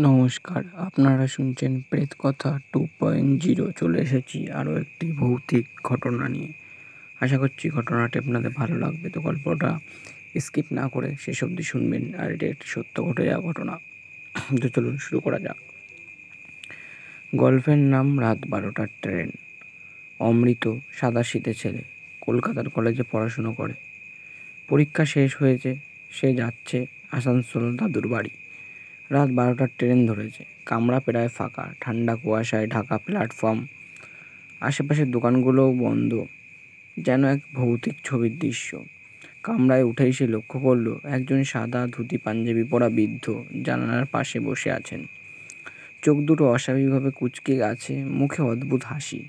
নমস্কার, আপনারা শুনছেন প্রেতকথা 2.0। চলে এসেছি আরও একটি ভৌতিক ঘটনা নিয়ে। আশা করছি ঘটনাটি আপনাদের ভালো লাগবে। তো গল্পটা স্কিপ না করে শেষ অবধি শুনবেন। আর এটি একটি সত্য ঘটে যাওয়া ঘটনা। তো চলুন শুরু করা যাক। গল্পের নাম রাত 12টার ট্রেন। অমৃত সাদাসিধে ছেলে, কলকাতার কলেজে পড়াশুনো করে। পরীক্ষা শেষ হয়েছে, সে যাচ্ছে আসানসোল দাদুর বাড়ি। রাত 12টার ট্রেন ধরেছে। কামরা প্রায় ফাঁকা, ঠান্ডা কুয়াশায় ঢাকা প্ল্যাটফর্ম। আশেপাশের দোকানগুলোও বন্ধ, যেন এক ভৌতিক ছবির দৃশ্য। কামরায় উঠেই সে লক্ষ্য করল একজন সাদা ধুতি পাঞ্জাবি পরা বৃদ্ধ জানালার পাশে বসে আছেন। চোখ দুটো অস্বাভাবিকভাবে কুঁচকে আছে, মুখে অদ্ভুত হাসি।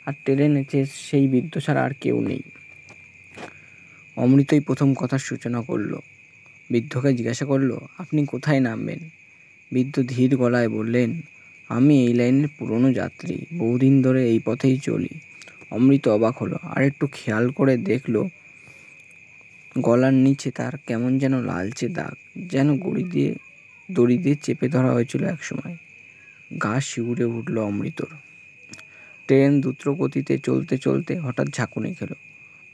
আর ট্রেনে সেই বৃদ্ধ ছাড়া আর কেউ নেই। অমৃতই প্রথম কথার সূচনা করলো। বৃদ্ধকে জিজ্ঞাসা করলো, আপনি কোথায় নামবেন? বৃদ্ধ ধীর গলায় বললেন, আমি এই লাইনের পুরনো যাত্রী, বহুদিন ধরে এই পথেই চলি। অমৃত অবাক হলো, আর একটু খেয়াল করে দেখলো গলার নিচে তার কেমন যেন লালচে দাগ, যেন দড়ি দিয়ে চেপে ধরা হয়েছিল একসময়। গা শিউরে উঠল অমৃতর। ট্রেন দ্রুত গতিতে চলতে চলতে হঠাৎ ঝাঁকুনি খেল।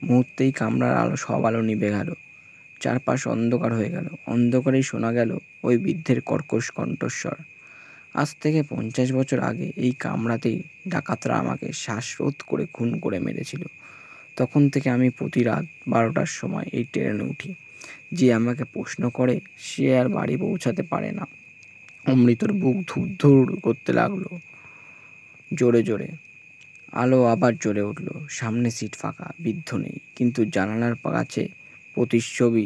মুহূর্তেই কামরার সব আলো নিভে গেল। চারপাশ অন্ধকার হয়ে গেল। অন্ধকারেই শোনা গেল ওই বৃদ্ধের কর্কশ কণ্ঠস্বর। আজ থেকে 50 বছর আগে এই কামরাতেই ডাকাতরা আমাকে শ্বাসরোধ করে খুন করে মেরেছিল। তখন থেকে আমি প্রতি রাত 12টার সময় এই ট্রেনে উঠি। যে আমাকে প্রশ্ন করে সে আর বাড়ি পৌঁছাতে পারে না। অমৃতর বুক ধুর করতে লাগলো জোরে জোরে। আলো আবার জ্বলে উঠল। সামনে সিট ফাঁকা, বৃদ্ধ নেই, কিন্তু জানালার কাছে প্রতিচ্ছবি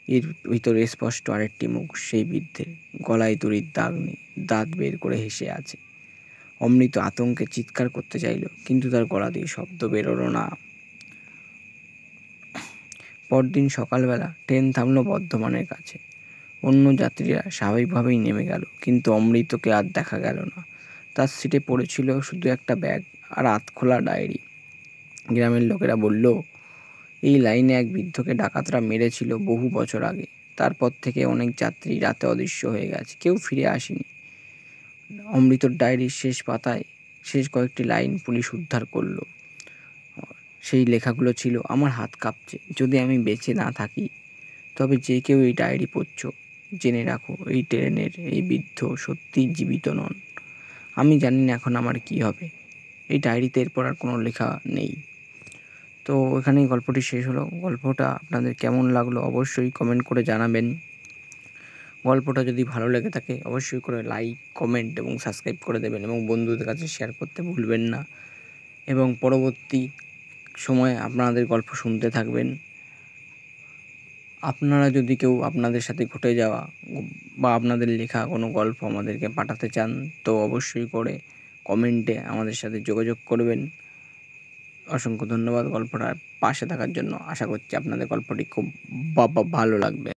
এর ভিতরে স্পষ্ট আরেকটি মুখ, সেই বৃদ্ধের। গলায় দড়ির দাগ নেই, দাঁত বের করে হেসে আছে। অমৃত আতঙ্কে চিৎকার করতে চাইল, কিন্তু তার গলা দিয়ে শব্দ বেরোলো না। পরদিন সকালবেলা ট্রেন থামলো বর্ধমানের কাছে। অন্য যাত্রীরা স্বাভাবিকভাবেই নেমে গেল, কিন্তু অমৃতকে আর দেখা গেল না। তার সিটে পড়েছিল শুধু একটা ব্যাগ আর খোলা ডায়েরি। গ্রামের লোকেরা বলল, এই লাইনে এক বৃদ্ধকে ডাকাতরা মেরেছিল বহু বছর আগে। তারপর থেকে অনেক যাত্রী রাতে অদৃশ্য হয়ে গেছে, কেউ ফিরে আসেনি। অমৃতর ডায়েরির শেষ পাতায় শেষ কয়েকটি লাইন পুলিশ উদ্ধার করলো। সেই লেখাগুলো ছিল, আমার হাত কাঁপছে, যদি আমি বেঁচে না থাকি, তবে যে কেউ এই ডায়েরি পড়ছো, জেনে রাখো এই ট্রেনের এই বৃদ্ধ সত্যিই জীবিত নন। আমি জানি না এখন আমার কি হবে। এই ডায়েরিতে এরপর আর কোনো লেখা নেই। তো এখানেই গল্পটি শেষ হলো। গল্পটা আপনাদের কেমন লাগলো অবশ্যই কমেন্ট করে জানাবেন। গল্পটা যদি ভালো লেগে থাকে অবশ্যই করে লাইক, কমেন্ট এবং সাবস্ক্রাইব করে দেবেন, এবং বন্ধুদের কাছে শেয়ার করতে ভুলবেন না। এবং পরবর্তী সময়ে আপনাদের গল্প শুনতে থাকবেন। আপনারা যদি কেউ আপনাদের সাথে ঘটে যাওয়া বা আপনাদের লেখা কোনো গল্প আমাদেরকে পাঠাতে চান, তো অবশ্যই করে কমেন্টে আমাদের সাথে যোগাযোগ করবেন। অসংখ্য ধন্যবাদ গল্পটার পাশে থাকার জন্য। আশা করছি আপনাদের গল্পটি খুব ভালো লাগবে।